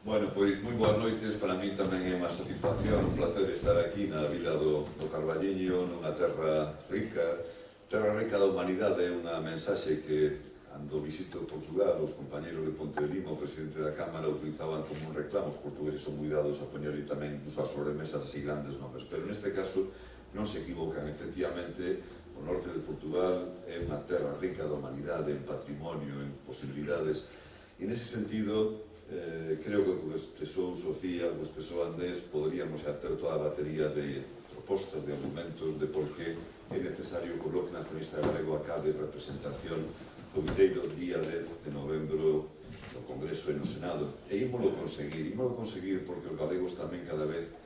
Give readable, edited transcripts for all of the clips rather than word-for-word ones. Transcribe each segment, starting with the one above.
Bueno, pois moi boas noites, para mí tamén é unha satisfacción, un placer estar aquí na vila do Carballiño, nunha terra rica da humanidade. É unha mensaxe que, cando visito Portugal, os compañeros de Ponte de Lima, o presidente da Cámara, utilizaban como un reclamo. Os portugueses son moi dados a poñerle tamén as sobremesas así grandes nomes, pero neste caso non se equivocan. Efectivamente, o norte de Portugal é unha terra rica da humanidade, en patrimonio, en posibilidades, e nese sentido creo que co que expresou Sofía, co que expresou Andrés, poderíamos xa ter toda a batería de propostas, de argumentos de por que é necesario que o Bloque Nacionalista Galego acabe representación o vindeiro día 10 de novembro no Congreso e no Senado. E ímolo conseguir porque os galegos tamén cada vez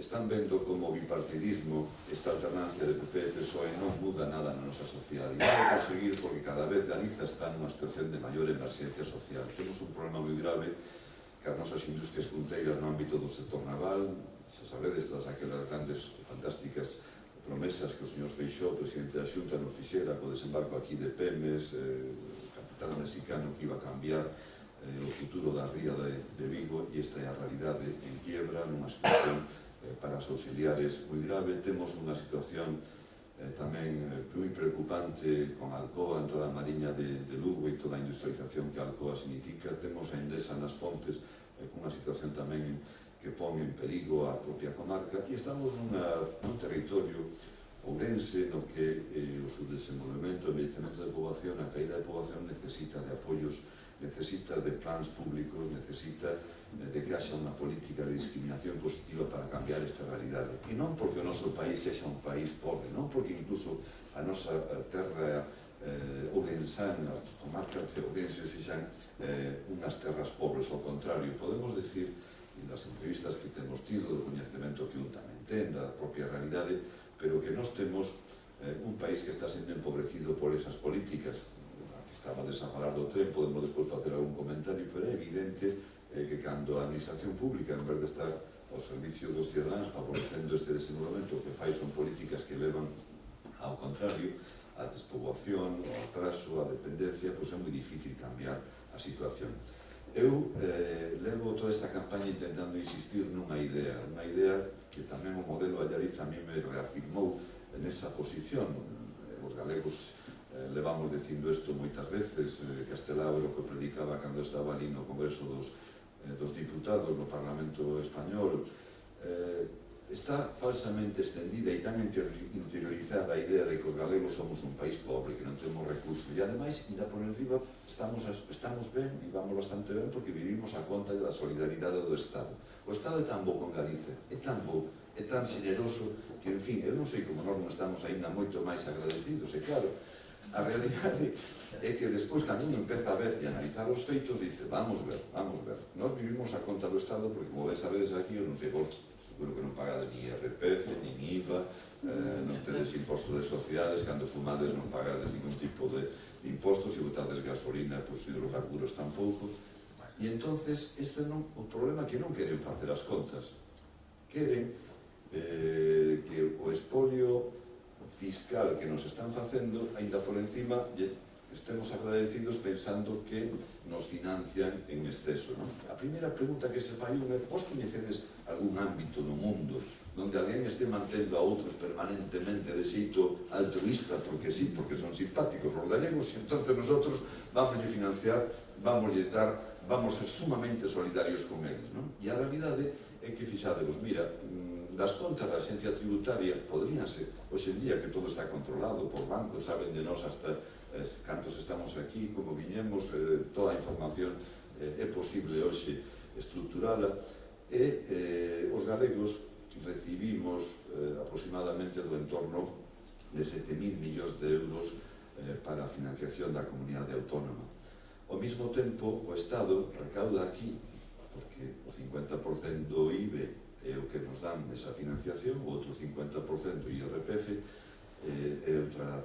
están vendo como o bipartidismo, esta alternancia de PP e PSOE non muda nada na nosa sociedade. E ímolo conseguir porque cada vez Galiza está nunha situación de maior emerxencia social. Temos un problema moi grave que as nosas industrias punteiras no ámbito do sector naval, se sabedes todas aquelas grandes e fantásticas promesas que o señor Feixóo, presidente da Xunta, non fixera co desembarco aquí de Pemes, capital mexicano que iba a cambiar o futuro da ría de Vigo, e esta é a realidade en quiebra, nunha situación para os auxiliares moi grave. Temos unha situación tamén moi preocupante con Alcoa en toda a mariña de Lugo e toda a industrialización que Alcoa significa. Temos a Endesa nas Pontes con unha situación tamén que pon en perigo a propia comarca, e estamos nun territorio ourense no que o subdesenvolvemento, o envellecemento de poboación, a caída de poboación necesita de apoios, necesita de plans públicos, necesita de que haxa unha política de discriminación positiva para cambiar esta realidade. E non porque o noso país sexa un país pobre, non porque incluso a nosa terra ourensán, as comarcas de Ourense sexan unhas terras pobres. Ao contrario, podemos decir, e das entrevistas que temos tido, do coñecemento que un tamén ten, da propia realidade, pero que nós temos un país que está sendo empobrecido por esas políticas. Aquí estabades a falar do tren, podemos despois facer algún comentario, pero é evidente que cando a administración pública, en vez de estar ao servicio dos cidadáns favorecendo este desenvolvemento, o que fai son políticas que levan ao contrario, a despoboación, ao atraso, a dependencia, pois é moi difícil cambiar a situación. Eu levo toda esta campaña intentando insistir nunha idea que tamén o modelo Allariz a mí me reafirmou nesa posición. Os galegos levamos dicindo isto moitas veces. Castelao era o que predicaba cando estaba ali no Congreso dos Diputados, no Parlamento Español. Está falsamente extendida e tan interiorizada a idea de que os galegos somos un país pobre, que non temos recursos, e ademais, ainda por enriba, estamos ben e vamos bastante ben porque vivimos a conta da solidaridade do Estado. O Estado é tan bo con Galicia, é tan bo, é tan xeneroso que, en fin, eu non sei como nós non estamos aínda moito máis agradecidos. E claro, a realidade é que despois, cando uno empeza a ver e analizar os feitos, dice, vamos ver, nós vivimos a conta do Estado porque, como ben sabedes aquí, eu non sei vos, seguro que non pagades ni IRPF, ni IVA, non tedes imposto de sociedades, cando fumades non pagades ningún tipo de impostos, e botades gasolina, pois hidrocarburos tampouco. E entonces, o problema é que non queren facer as contas, queren que o expolio fiscal que nos están facendo, aínda por encima, estemos agradecidos pensando que nos financian en exceso. A primeira pregunta que se fai é: vos coñecedes algún ámbito no mundo onde alguén este mantendo a outros permanentemente de xeito altruista, porque sí, porque son simpáticos os gallegos, e entón nosotros vamos a financiar, vamos a ser sumamente solidarios con eles? E a realidade é que, fixadevos, mira, das contas da Axencia Tributaria poderían ser, hoxe en día que todo está controlado por bancos, saben de nós hasta cantos estamos aquí, como viñemos, toda a información é posible hoxe estruturala, e os galegos recibimos aproximadamente do entorno de 7.000 millóns de euros para a financiación da comunidade autónoma. Ao mesmo tempo, o Estado recauda aquí, porque o 50% do IBE é o que nos dan esa financiación, o outro 50% do IRPF, e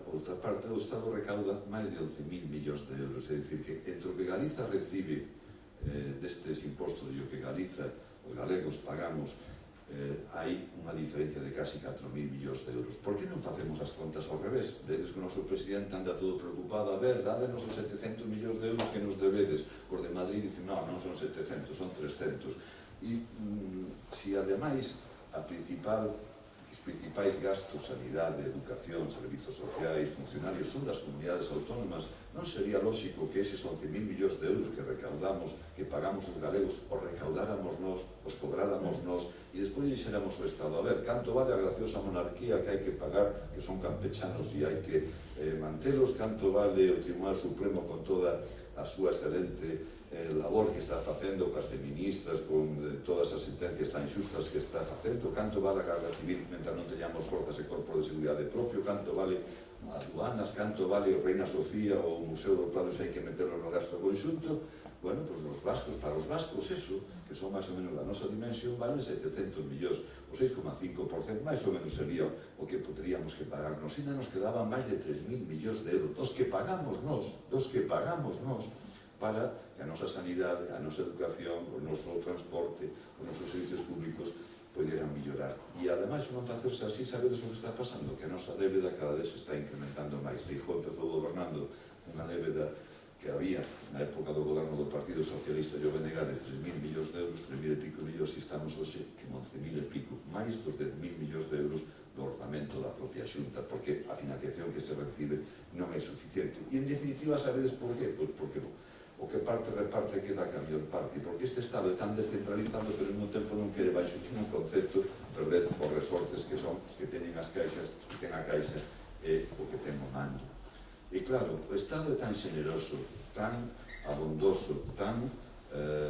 outra parte do Estado recauda máis de 11.000 millóns de euros. É dicir, que entre o que Galiza recibe destes impostos e o que Galiza, os galegos, pagamos hai unha diferencia de casi 4.000 millóns de euros. Por que non facemos as contas ao revés? Vedes que o noso presidente anda todo preocupado, a ver, dádenos os 700 millóns de euros que nos debedes. Os de Madrid dicen, non, non son 700, son 300. E se ademais os principais gastos, sanidade, educación, servizos sociais, funcionarios son das comunidades autónomas, non sería lógico que eses 11.000 millóns de euros que recaudamos, que pagamos os galegos, os recaudáramos nós, os cobráramos nós, e despois dixéramos ao Estado, a ver, canto vale a graciosa monarquía que hai que pagar, que son campechanos e hai que mantelos, canto vale o Tribunal Supremo con toda a súa excelente labor que está facendo coas feministas, con todas as sentencias tan xustas que está facendo, canto vale a Garda Civil mentre non teñamos forzas e corpo de seguridade propio, canto vale aduanas, canto vale o Reina Sofía ou o Museo do Prado se hai que meterlo no gasto conxunto. Bueno, pois os vascos, para os vascos eso, que son máis ou menos da nosa dimensión, valen 700 millóns, o 6,5%, máis ou menos sería o que poderíamos que pagarnos. Ainda nos quedaban máis de 3.000 millóns de euros, dos que pagamos nós, para que a nosa sanidade, a nosa educación, o noso transporte, os nosos servicios públicos poderan mellorar. E ademais, non facerse así, sabedes o que está pasando? Que a nosa débeda cada vez se está incrementando máis. Feijóo empezou gobernando unha débeda que había na época do goberno do Partido Socialista e o BNG de 3.000 millóns de euros, 3.000 e pico millóns, e estamos hoxe en 11.000 e pico, máis dos 10.000 millóns de euros do orzamento da propia Xunta, porque a financiación que se recibe non é suficiente. E, en definitiva, sabedes por qué? Pois porque o que parte reparte queda a cambio de parte, porque este Estado é tan descentralizado, pero ao mesmo tempo non quere baixo ningún concepto perder os resortes que son os que teñen as caixas, os que ten a caixa e o que ten o mando. E claro, o Estado é tan xeneroso, tan abondoso, tan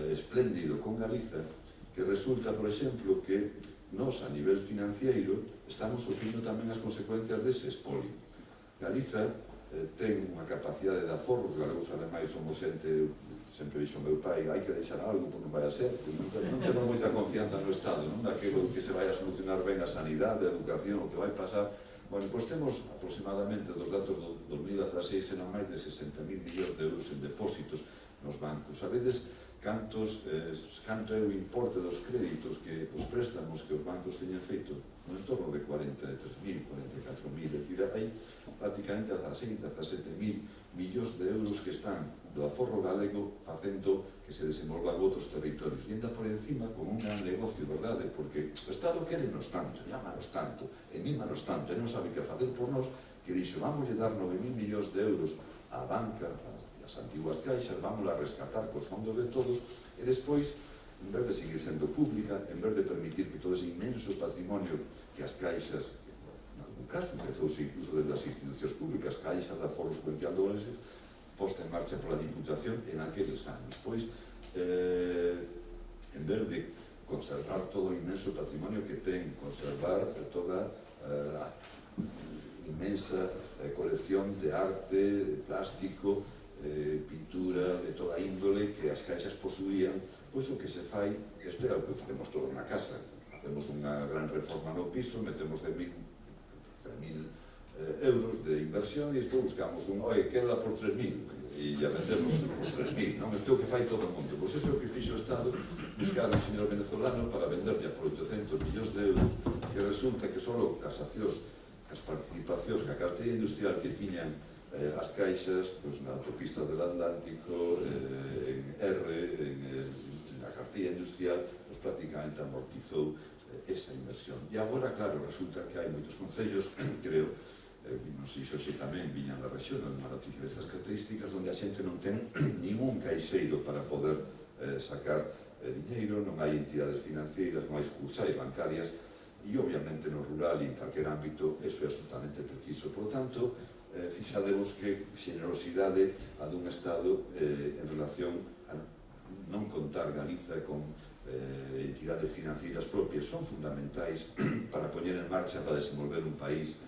espléndido con Galiza, que resulta, por exemplo, que nós, a nivel financiero, estamos sofrindo tamén as consecuencias dese espolio. Galiza ten unha capacidade de aforro, os galegos ademais somos xente, sempre dixo o meu pai, hai que deixar algo, porque non vai a ser, non temos moita confianza no Estado, non daquilo que se vai a solucionar ben a sanidade, a educación, o que vai pasar. Bueno, pois temos aproximadamente dos datos do 2016 eran máis de 60.000 millóns de euros en depósitos nos bancos. Sabedes canto é o importe dos créditos, que os préstamos que os bancos teñen feito? No entorno de 43.000, 44.000, é dicir, hai prácticamente 16, 17.000 millóns de euros que están do aforro galego facendo que se desenvolvan outros territorios. E ainda por encima con un gran negocio, verdade? Porque o Estado querenos tanto, llamanos tanto, e mímanos tanto, e non sabe que facer por nós, que dixo, vamos a dar 9.000 millóns de euros á banca, as antiguas caixas, vamos a rescatar cos fondos de todos, e despois, en vez de seguir sendo pública, en vez de permitir que todo ese inmenso patrimonio que as caixas, en algún caso, empezouse incluso desde as institucións públicas, Caixa da Aforro Exponencial do Orense, posta en marcha pola Diputación en aqueles anos. Pois, en vez de conservar todo o inmenso patrimonio que ten, conservar toda a inmensa colección de arte, de plástico, pintura, de toda índole que as caixas posuían, pois o que se fai, isto é o que facemos todos na casa, facemos unha gran reforma no piso, metemos 10.000 euros de inversión e despois buscamos un, oi, quero por 3.000 e ya vendemos por 3.000, non? Isto é o que fai todo o mundo. Pois iso é o que fixo o Estado, buscar un señor venezolano para venderlle por 800 millóns de euros, que resulta que só as accións, as participacións que a carteira industrial que tiñan as caixas, pois, na autopista del Atlántico, en R, na carteira industrial, pois prácticamente amortizou esa inversión. E agora, claro, resulta que hai moitos concellos, creo, non sei se hoxe tamén viñan na rexión unha noticia destas características, onde a xente non ten ningún caixeiro para poder sacar diñeiro, non hai entidades financeiras, non hai sucursais bancarias, e obviamente no rural e en calquer ámbito eso é absolutamente preciso. Por tanto, fixademos que xenerosidade a dun Estado en relación a non contar Galiza con entidades financeiras propias son fundamentais para poñer en marcha, para desenvolver un país.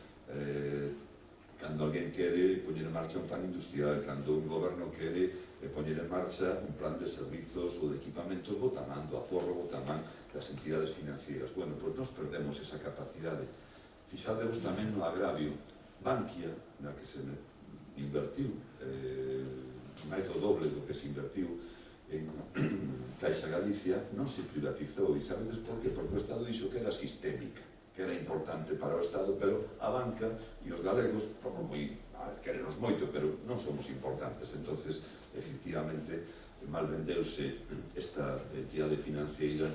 Cando alguén quere poñer en marcha un plan industrial, cando un goberno quere poñer en marcha un plan de servizos ou de equipamentos, bota man do aforro, bota man das entidades financeiras. Bueno, pois nós perdemos esa capacidade. Fixademos tamén no agravio. Bankia, na que se invertiu máis do doble do que se invertiu en Caixa Galicia non se privatizou, e sabedes por qué? Porque o Estado dixo que era sistémica, que era importante para o Estado, pero a banca e os galegos somos moi, querenos moito, pero non somos importantes. Entonces, efectivamente, mal vendeuse esta entidade financiera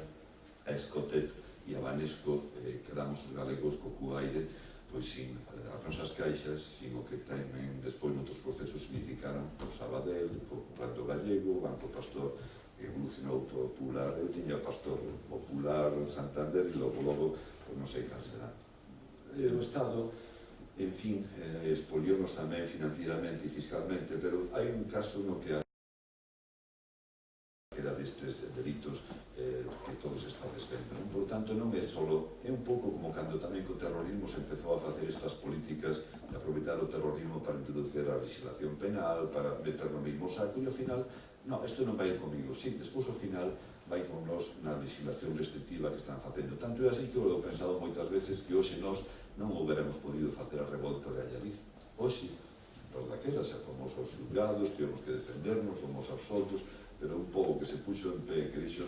a Escotet e a Banesco, quedamos os galegos co cuaire, pois sin as nosas caixas, sin o que tamén despois noutros procesos significaron o Sabadell, o Planto Gallego, o Banco Pastor, que evolucionou todo Popular. Eu tiña Pastor Popular, Santander, e logo, pois non sei cal será. O Estado, en fin, expolionos tamén financieramente e fiscalmente, pero hai un caso no que era destes delitos que todos estades vendo. Por tanto, non é solo, é un pouco como cando tamén co terrorismo se empezou a facer estas políticas de aproveitar o terrorismo para introducir a legislación penal, para meter no mismo saco, e ao final, non, isto non vai comigo. Sí, despois ao final vai con nós na legislación restrictiva que están facendo. Tanto é así que eu he pensado moitas veces que hoxe nós non houberamos podido facer a revolta de Allariz. Hoxe, pois daquelas, xa fomos aos xulgados, tivemos que defendernos, fomos absoltos, pero un pouco que se puxo en pé, que dixo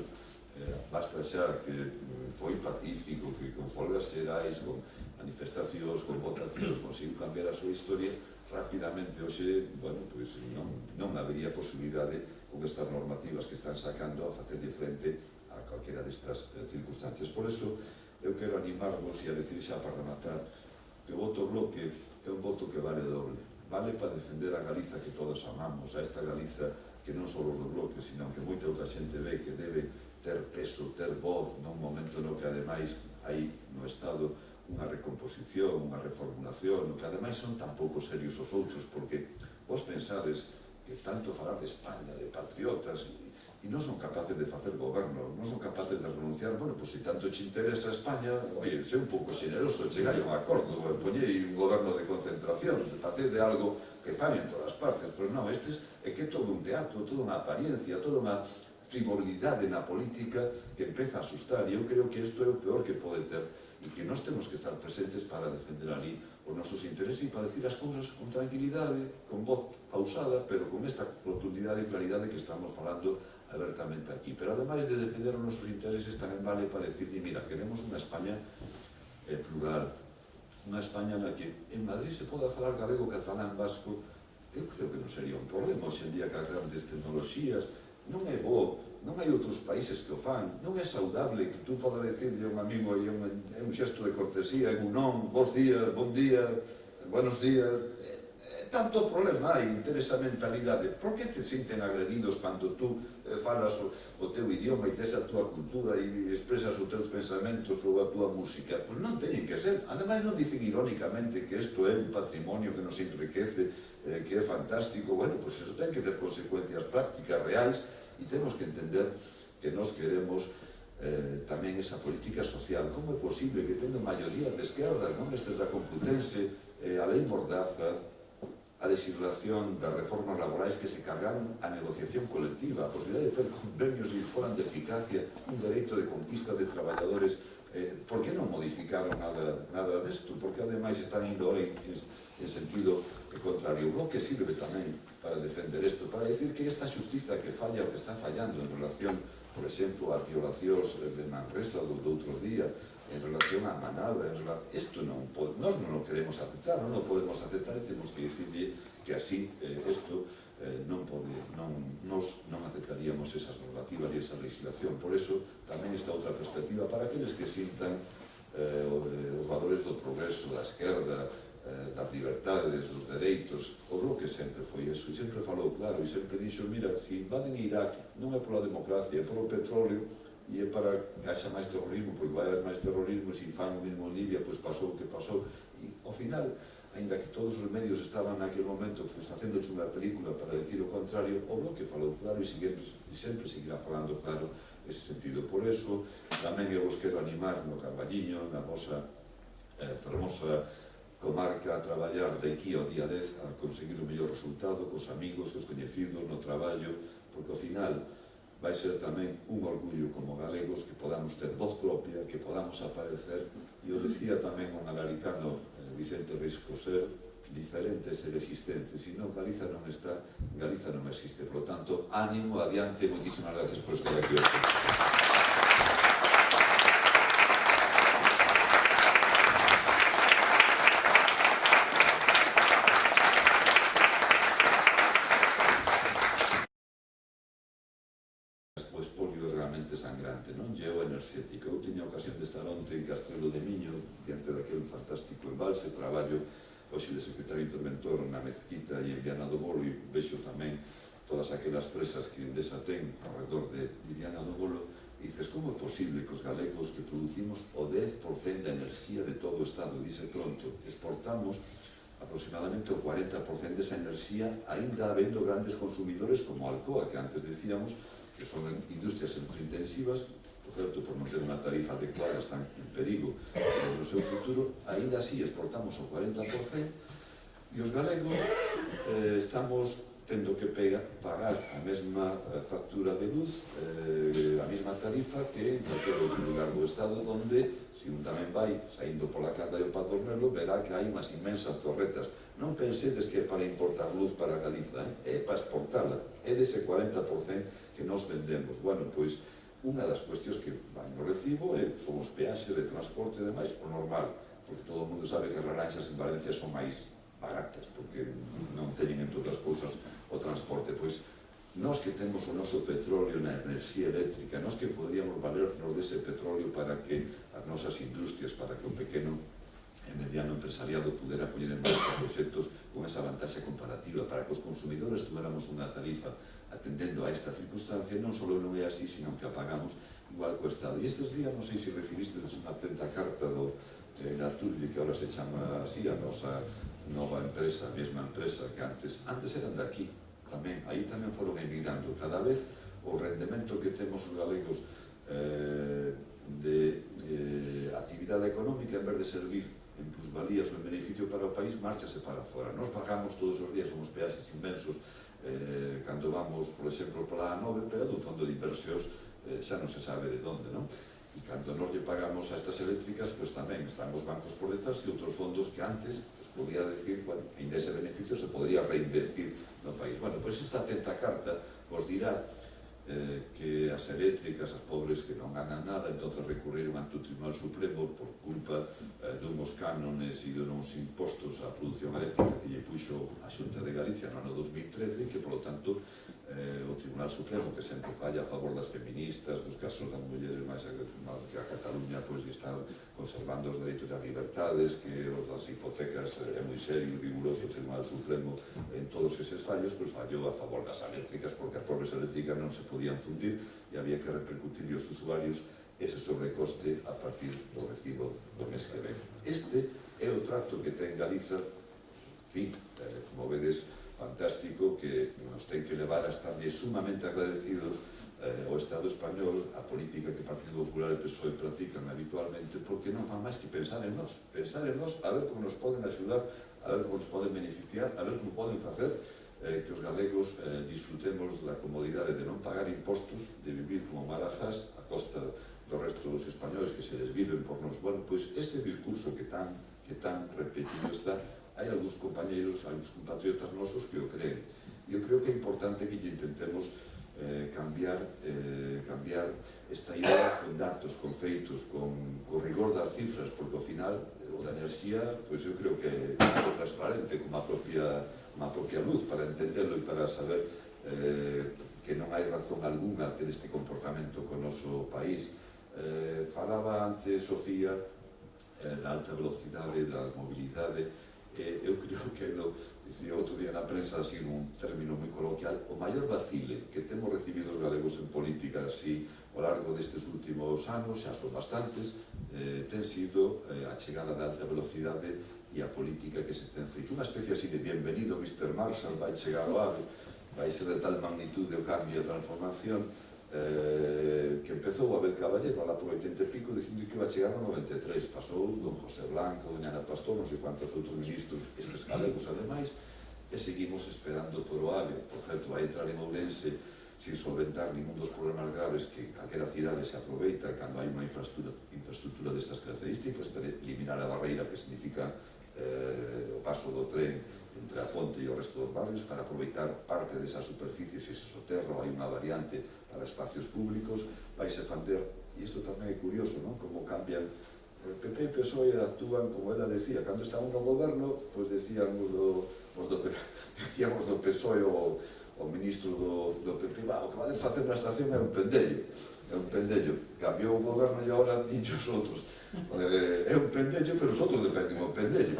basta xa, que foi pacífico, que con folgas xerais, con manifestacións, con votacións, conseguiu cambiar a súa historia rapidamente. Hoxe, bueno, pois non habería posibilidade con estas normativas que están sacando a facerlle frente a calquera destas circunstancias. Por eso, eu quero animarvos e a decir xa para rematar que o voto bloque é un voto que vale doble. Vale para defender a Galiza que todos amamos, a esta Galiza que non só do bloque, sino que moita outra xente ve que debe ter peso, ter voz, nun momento no que ademais hai no Estado unha recomposición, unha reformulación, no que ademais son tan pouco serios os outros, porque vos pensades que tanto falar de España, de patriotas, e non son capaces de facer goberno, non son capaces de renunciar. Bueno, pois se tanto che interesa España, oye, sei un pouco generoso, chegai a un acordo, poñei un goberno de concentración, de facer de algo que fan en todas partes, pero non, estes é que é todo un teatro, toda unha apariencia, toda unha frivolidade na política que empeza a asustar, e eu creo que isto é o peor que pode ter, e que nós temos que estar presentes para defender ali os nosos intereses e para decir as cousas con tranquilidade, con voz pausada, pero con esta rotundidade e claridade que estamos falando abertamente aquí. Pero ademais de defender os nosos intereses, tamén vale para decir, mira, queremos unha España plural, unha España na que en Madrid se poda falar galego, catalán, vasco. Eu creo que non sería un problema hoxe en día que as grandes tecnoloxías. Non é bo, non hai outros países que o fan, non é saudable que tú podas decirle a un amigo e é un xesto de cortesía, en un non, bons días, bon día, buenos días. Tanto problema hai ter esa mentalidade. Por que te sinten agredidos cando tú falas o teu idioma e tes a tua cultura e expresas os teus pensamentos ou a tua música? Pois non teñen que ser. Ademais non dicen irónicamente que isto é un patrimonio que nos enriquece, que é fantástico. Bueno, pois eso ten que ter consecuencias prácticas, reais, e temos que entender que nós queremos tamén esa política social. Como é posible que tendo maioría de esquerda, non estes da Complutense, a lei Mordaza, a legislación das reformas laborais que se cargaron a negociación colectiva, a posibilidad de ter convenios e foran de eficacia, un dereito de conquista de traballadores, por que non modificaron nada desto? Porque ademais están indo en sentido contrario. O bloque sirve tamén para defender isto, para decir que esta xustiza que falla o que está fallando en relación, por exemplo, a violacións de Manresa do outro día, en relación á manada, isto non nós non o queremos aceptar, non o podemos aceptar e temos que dicirle que así isto nós non aceptaríamos esas normativas e esa legislación. Por eso, tamén esta outra perspectiva para aqueles que sintan os valores do progreso, da esquerda, das libertades, dos dereitos. O bloque sempre foi eso, e sempre falou claro, e sempre dixo, mira, se invaden Irak non é pola democracia, é polo petróleo, e é para que haxa máis terrorismo, porque vai haber máis terrorismo, se fan o mesmo en Libia, pois pasou o que pasou, e ao final, ainda que todos os medios estaban naquele momento facéndose unha película para decir o contrario, o bloque falou claro e sempre seguirá falando claro ese sentido. Por eso, tamén eu vos quero animar no Carballiño, na vosa fermosa comarca, a traballar de aquí ao día 10 a conseguir o mellor resultado cos amigos, cos coñecidos, no traballo, porque ao final vai ser tamén un orgullo como galegos que podamos ter voz propia, que podamos aparecer, e o decía tamén un alaricano, Vicente Reis Coser, diferente é ser existente, se non Galiza non está, Galiza non existe. Por lo tanto, ánimo, adiante, moitísimas gracias por estar aquí hoxe. O espolio é realmente sangrante, non lle o enerxético. Eu tiña ocasión de estar onte en Castrelo de Miño, diante daquele fantástico embalse, traballo hoxe de secretario interventor na Mezquita e en Viana do Bolo, e vexo tamén todas aquelas presas que Endesa ten ao redor de Viana do Bolo, e dices, como é posible que os galegos que producimos o 10% da enerxía de todo o Estado, dice pronto, exportamos aproximadamente o 40% desa enerxía, aínda habendo grandes consumidores como Alcoa, que antes decíamos que son industrias electrointensivas, por certo, por non ter unha tarifa adecuada, están en perigo no seu futuro, aínda así exportamos o 40%, e os galegos estamos tendo que pagar a mesma factura de luz, a mesma tarifa que en calquer outro lugar do Estado, onde, se un tamén vai saindo pola Canda e o Padornelo, verá que hai unhas inmensas torretas. Non pensedes que é para importar luz para Galiza, é para exportala, é dese 40% que nos vendemos. Bueno, pois, unha das cuestións que van no recibo son os peaxes de transporte e demais, o normal, porque todo o mundo sabe que as laranxas en Valencia son máis baratas, porque non teñen, entre outras cousas, o transporte. Pois, nós que temos o noso petróleo na enerxía eléctrica, nós que poderíamos valernos dese petróleo para que as nosas industrias, para que o pequeno e mediano empresariado pudera poñer en marcha proxectos con esa vantaxe comparativa, para que os consumidores tuéramos unha tarifa atendendo a esta circunstancia, non só non é así, sino que a pagamos igual co Estado. E estes días, non sei se recibiste unha atenta carta do Naturgy, que ahora se chama así, a nosa nova empresa, a mesma empresa que antes eran de aquí, tamén, aí tamén foron emigrando. Cada vez o rendemento que temos os galegos de actividade económica, en vez de servir en plusvalías ou en beneficio para o país, márchase para fora. Nos pagamos todos os días uns peaxes inmensos cando vamos, por exemplo, para a A9, pero dun fondo de inversións xa non se sabe de onde, non? E cando nos lle pagamos a estas eléctricas, pois tamén están os bancos por detrás e outros fondos que antes, pois podía decir, bueno, ainda ese beneficio se podría reinvertir no país. Bueno, pois esta atenta carta vos dirá que as eléctricas, as pobres que non ganan nada, entonces recurriron ante o Tribunal Supremo por culpa dunhos cánones e dunhos impostos á produción eléctrica que lle puxo a Xunta de Galicia no ano 2013 e que, polo tanto, o Tribunal Supremo, que sempre falla a favor das feministas, dos casos das mulleres máis que a Cataluña, pois, está conservando os dereitos e as libertades, que os das hipotecas é moi serio e riguroso o Tribunal Supremo en todos eses fallos, pois fallou a favor das eléctricas, porque as pobres eléctricas non se podían fundir e había que repercutir aos usuarios ese sobrecoste a partir do recibo do mes que ven. Este é o trato que ten Galiza, en fin, como vedes, fantástico, que nos ten que levar a estarlle sumamente agradecidos ao Estado español, a política que o Partido Popular e o PSOE practican habitualmente, porque non fan máis que pensar en nós, a ver como nos poden axudar, a ver como nos poden beneficiar, a ver como poden facer que os galegos disfrutemos da comodidade de non pagar impostos, de vivir como marajás a costa do resto dos españoles que se desviven por nos. Bueno, pois este discurso que tan repetido está, hai algúns compañeiros, algúns compatriotas nosos que o creen. Eu creo que é importante que intentemos cambiar esta idea con datos, con feitos, con rigor das cifras, porque ao final o da enerxía, pois eu creo que é algo transparente, como a propia luz, para entendelo e para saber que non hai razón alguna ter este comportamento co noso país. Falaba antes Sofía da alta velocidade, da mobilidade. Eu creo que dicía outro día na prensa, así nun término moi coloquial, o maior vacile que temos recibido os galegos en política así ao largo destes últimos anos, xa son bastantes, ten sido a chegada da alta velocidade e a política que se ten feito. Unha especie así de bienvenido Mr. Marshall, vai chegar o AVE, vai ser de tal magnitude o cambio e a transformación, que empezou Abel Caballero alá por 80 e pico dicindo que iba a chegar no 93, pasou don José Blanco, doña Ana Pastor, non sei cuántos outros ministros, estes galegos ademais, e seguimos esperando por o AVE. Por certo, vai entrar en Ourense sin solventar ningún dos problemas graves que calquera cidade se aproveita cando hai unha infraestructura destas características para eliminar a barreira que significa o paso do tren entre a ponte e o resto dos barrios para aproveitar parte desas superficies e ese soterro. Hai unha variante para espacios públicos, vaise facer, e isto tamén é curioso, non? Como cambian PP e PSOE actúan, como ela decía, cando estaban no goberno, pois decíamos do PSOE o ministro do PP, o que vai facer na estación é un pendello, cambiou o goberno e agora dinlle os outros, é un pendello, pero os outros defenden o pendello.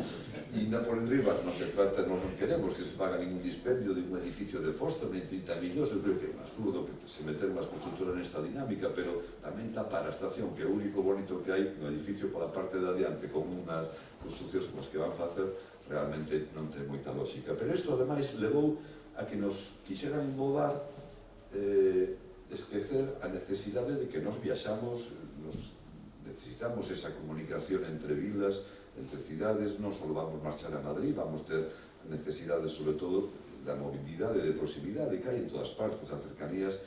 E ainda por enriba non se trata, non queremos que se faga ningún dispendio de un edificio de Foster, nem 30 millóns, eu creo que é un absurdo que se meter unhas constructoras nesta dinámica, pero tamén tapar a estación, que é o único bonito que hai no edificio pola parte de adiante, con unhas construccións como as que van facer, realmente non ten moita lógica. Pero isto, ademais, levou a que nos quixeran inmovar esquecer a necesidade de que nos viaxamos, necesitamos esa comunicación entre vilas, entre cidades, non só vamos marchar a Madrid, vamos ter necesidades, sobre todo, da mobilidade, de proximidade que hai en todas partes, as cercanías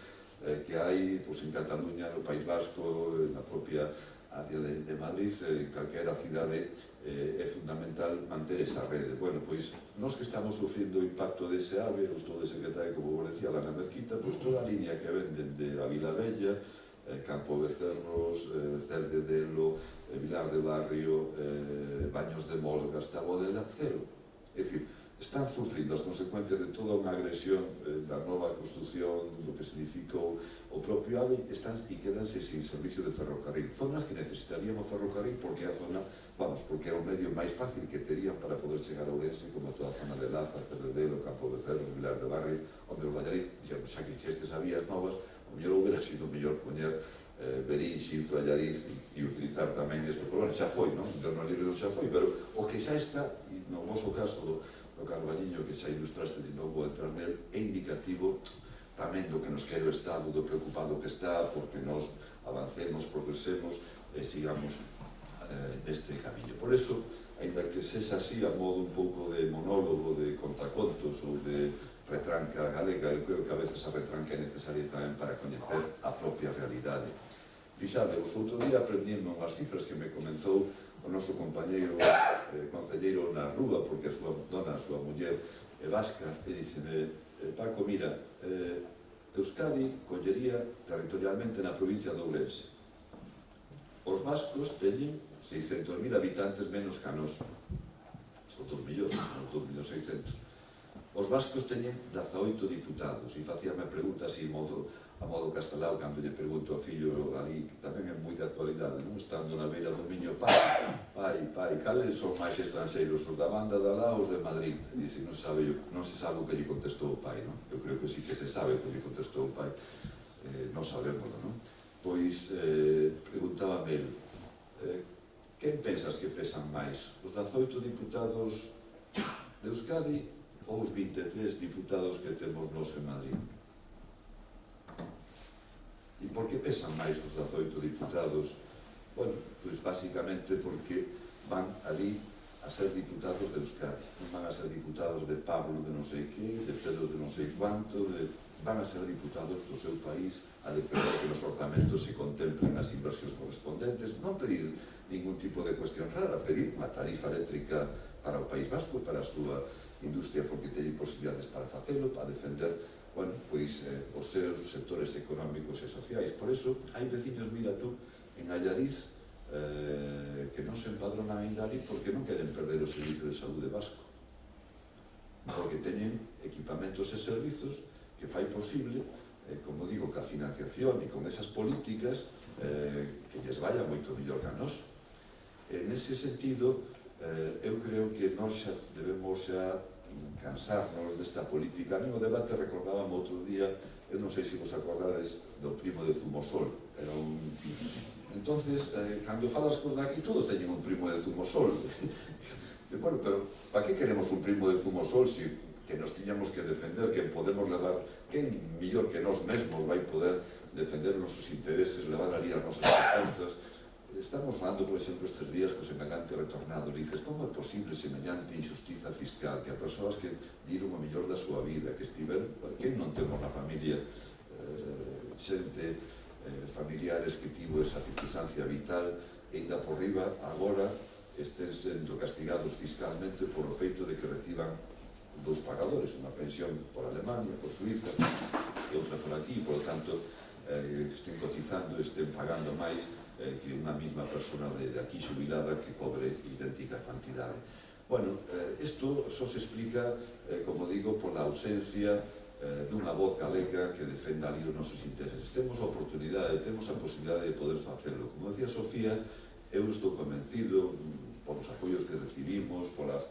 que hai en Cataluña, no País Vasco, na propia área de Madrid, calquera cidade, é fundamental manter esa rede. Bueno, pois, nós que estamos sufrindo o impacto dese AVE, os todo ese que trae, como vos decía, Lana Mezquita, pois toda a línea que ven dende a Vila Bella, Campo Becerros, Celde Delo, Vilar de Barrio, Baños de Molga, hasta Bodela, cero. É dicir, están sufrindo as consecuencias de toda unha agresión da nova construcción, do que significou o propio AVE, e quedanse sin servicio de ferrocarril. Zonas que necesitarían o ferrocarril porque é a zona, porque é o medio máis fácil que terían para poder chegar a Ourense, como toda a zona de Laza, Cerdedelo, Campo Becerro, Vilar de Barrio, onde os Allariz, xa que existes as vías novas, o mellor houbera sido mellor poñer Berín, Xinzo, Allariz e utilizar tamén isto, pero bueno, xa foi, non? No libro xa foi, pero o que xa está, e no vosso caso do Carballiño, que xa ilustraste, de non vou entrar nel, é indicativo tamén do que nos quere o Estado, do preocupado que está, porque nos avancemos, progresemos e sigamos neste camiño. Por eso, ainda que sexa así a modo un pouco de monólogo, de contacontos ou de retranca galega, eu creo que a veces a retranca é necesaria tamén para coñecer a propia realidade. Fixadevos, outro día aprendíme unhas cifras que me comentou o noso compañeiro concelleiro na Rúa, porque a súa muller é vasca, e diceme, Paco, mira, Euskadi collería territorialmente na provincia de Ourense. Os vascos teñen 600.000 habitantes menos que a nos. Son 2 millóns, uns 2.600.000. Os vascos teñen 18 diputados, e facíame a pregunta así a modo castelao, cando lle pregunto ao fillo ali, que tamén é moi de actualidade, non? Estando na beira do Miño, pai, cales son máis estranxeiros, os da banda de Alá ou os de Madrid? E dice, non se sabe o que lle contestou o pai, non? Eu creo que sí que se sabe o que lle contestou o pai, non sabémoslo, non? Pois, preguntábame el, quen pensas que pesan máis, os 18 diputados de Euskadi ou os 23 diputados que temos nos en Madrid? E por que pesan máis os 18 diputados? Bueno, pois basicamente porque van ali a ser diputados de Euskadi, non van a ser diputados de Pablo de non sei que, de Pedro de non sei cuánto, van a ser diputados do seu país a defender que nos orzamentos se contemplen as inversións correspondentes, non pedir ningún tipo de cuestión rara, pedir unha tarifa eléctrica para o País Vasco, para a súa industria, porque teñen posibilidades para facelo, para defender, bueno, pois, os seus sectores económicos e sociais. Por eso, hai veciños, mira tú, en Allariz, que non se empadronan ainda ali porque non queren perder o servicio de saúde vasco. Porque teñen equipamentos e servizos que fai posible, como digo, que a financiación e con esas políticas que lles vaya moito mellor que a nós. En ese sentido, eu creo que nós xa debemos cansarnos desta política. A mí o debate recordábame outro día, eu non sei se vos acordades do primo de Zumosol. Entonces, cando falas cos daqui, todos teñen un primo de Zumosol. Bueno, pero para que queremos un primo de Zumosol se que nos tiñamos que defender, que podemos levar, quen millor que nós mesmos vai poder defender os nosos intereses, levar ali as nosas propostas? Estamos falando, por exemplo, estes días co semellante retornado. Dices, como é posible semellante injustiza fiscal, que a persoas que diron o mellor da súa vida, que estiveron, quen non temos na familia xente, familiares que tivo esa circunstancia vital, e ainda por riba, agora, estén sendo castigados fiscalmente por o feito de que reciban dos pagadores, unha pensión por Alemania, por Suiza e outra por aquí, por lo tanto estén cotizando, estén pagando máis que unha mesma persona de aquí xubilada que cobre idéntica cantidade. Bueno, isto só se explica, como digo, pola ausencia dunha voz galega que defenda ali os nosos intereses. Temos a oportunidade, temos a posibilidade de poder facelo. Como decía Sofía, eu estou convencido por os apoios que recibimos, pola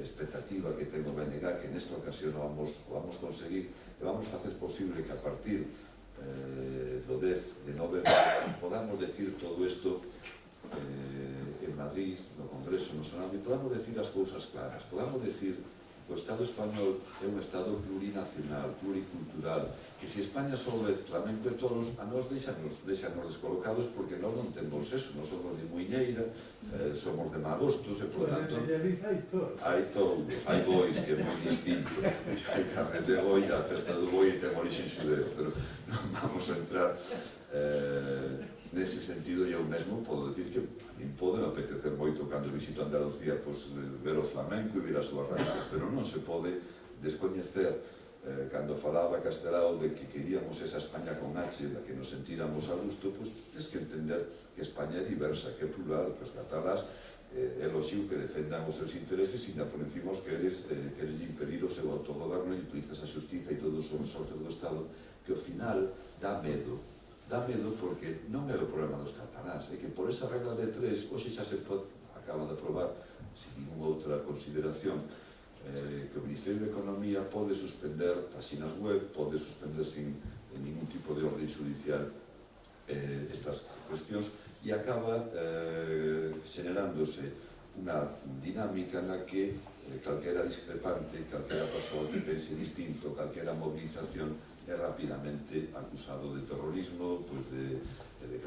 expectativa que ten o BNG, que nesta ocasión o vamos conseguir e vamos facer posible que a partir do 10 de novembro podamos decir todo isto en Madrid, no Congreso, no Senado, e podamos decir as cousas claras, podamos decir que o Estado español é un Estado plurinacional, pluricultural, que se España só é flamenco e toros, a nos deixanos descolocados porque nós non temos eso, nós somos de Muiñeira, somos de Magostos e, por tanto, hai touros, hai bois, que é moi distinto, hai carne de boi, a festa do boi ten origen xudeo, pero non vamos a entrar nese sentido. E eu mesmo podo decir que a min pode apetecer moito cando visito Andalucía ver o flamenco e ver as súas raíces, pero non se pode descoñecer cando falaba Castelao de que queríamos esa España con H, da que nos sentíramos a gusto, pois tens que entender que España é diversa, que é plural, que os catalás é loxiu que defendan os seus intereses e ainda por encima os queres impedir o seu autogoverno e utilizas a xustiza e todos os resortes do Estado, que ao final dá medo porque non é o problema dos catalás, é que por esa regla de tres, hoxe xa se pode, acaban de aprobar, sin ninguna outra consideración, que o Ministerio de Economía pode suspender páxinas web, pode suspender sin ningún tipo de orden judicial estas cuestións, e acaba generándose unha dinámica na que calquera discrepante, calquera persoa que pense distinto, calquera movilización é rapidamente acusado de terrorismo, de